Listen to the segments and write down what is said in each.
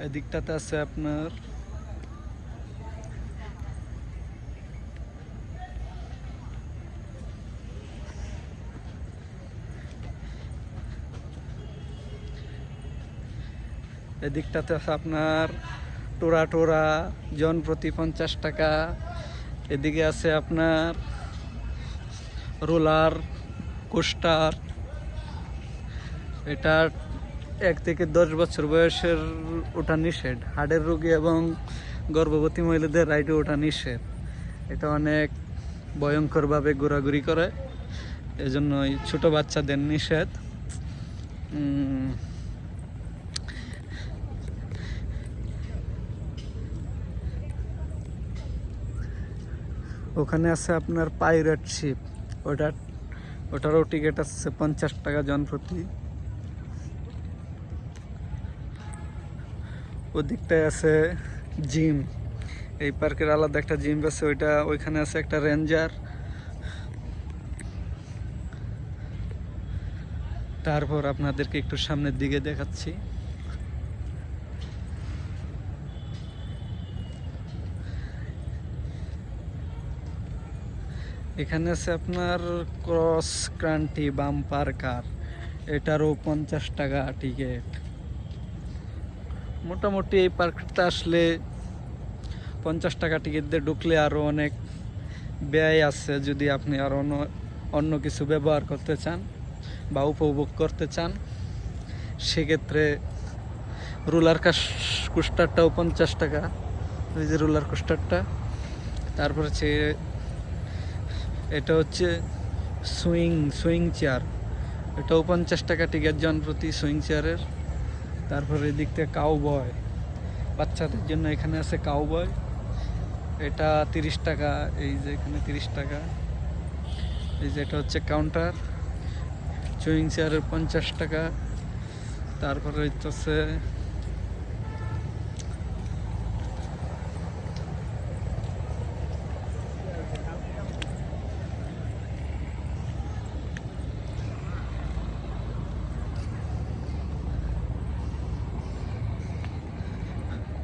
এদিকটাতে আছে আপনার টোরা টোরা জন প্রতি 50 টাকা। এদিকে আছে আপনার রোলার কোস্টার, এটা 1 থেকে 10 বছর বয়সের ওঠা নিষেধ। হার্টের রোগী এবং গর্ভবতী মহিলাদের রাইডে ওঠা নিষেধ। এটা অনেক ভয়ঙ্করভাবে ঘোরাঘুরি করে, এজন্য ছোট বাচ্চাদের নিষেধ। ওখানে আছে আপনার পাইরেট শিপ, ওটারও টিকিট আছে 50 টাকা জন প্রতি। ওদিকটায় আছে জিম, এই পার্কের আলাদা একটা জিম আছে, ওইখানে আছে একটা রেঞ্জার। তারপর আপনাদেরকে একটু সামনের দিকে দেখাচ্ছি। এখানে আছে আপনার ক্রস ক্রান্তি বাম্পার কার, এটারও 50 টাকা টিকিট। মোটামুটি এই পার্কটা আসলে 50 টাকা টিকিট দিয়ে ঢুকলে আরও অনেক ব্যয় আছে। যদি আপনি আরও অন্য কিছু ব্যবহার করতে চান বা উপভোগ করতে চান, সেক্ষেত্রে রোলার কোস্টারটাও 50 টাকা, ওই যে রোলার কোস্টারটা। তারপর হচ্ছে এটা হচ্ছে সুইং চেয়ার, এটাও 50 টাকা টিকিট জন প্রতি সুইং চেয়ারের। তারপরে এদিক থেকে কাউবয়, বাচ্চাদের জন্য এখানে আছে কাউবয়, এটা 30 টাকা। এই যে এখানে 30 টাকা। এই যে এটা হচ্ছে কাউন্টার, সুইং চেয়ারের 50 টাকা। তারপরে হচ্ছে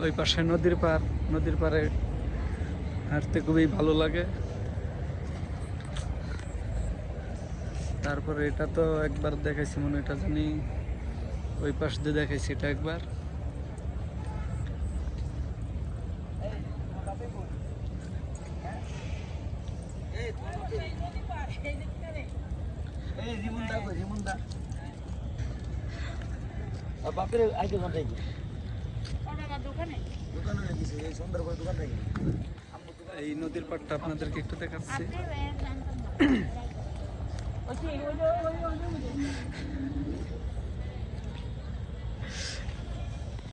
ওই পাশে নদীর পাড়ে হাঁটতে খুবই ভালো লাগে। তারপরে এটা তো একবার দেখাইছি মনে, এটা জানি ওই পাশ দিয়ে দেখাইছি এটা একবার। এই নদীর পাড়টা আপনাদেরকে একটু দেখাচ্ছি।